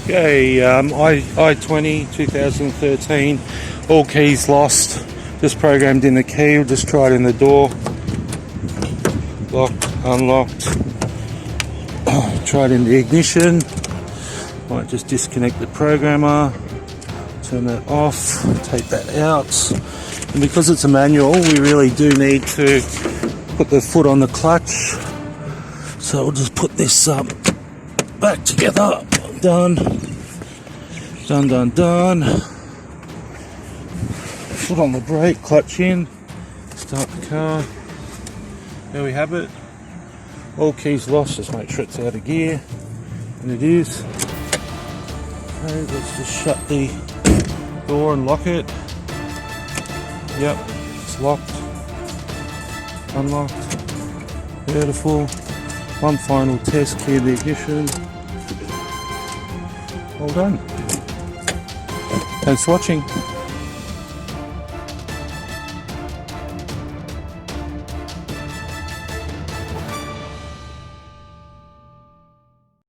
Okay, i20 2013, all keys lost. Just programmed in the key, we'll just try it in the door. Locked, unlocked. Try it in the ignition. Might just disconnect the programmer, turn that off, take that out. And because it's a manual, we really do need to put the foot on the clutch. So we'll just put this back together. Done. Foot on the brake, clutch in, start the car. There we have it. All keys lost, just make sure it's out of gear. And it is. Okay, let's just shut the door and lock it. Yep, it's locked. Unlocked. Beautiful. One final test, clear the ignition. All done. Thanks for watching.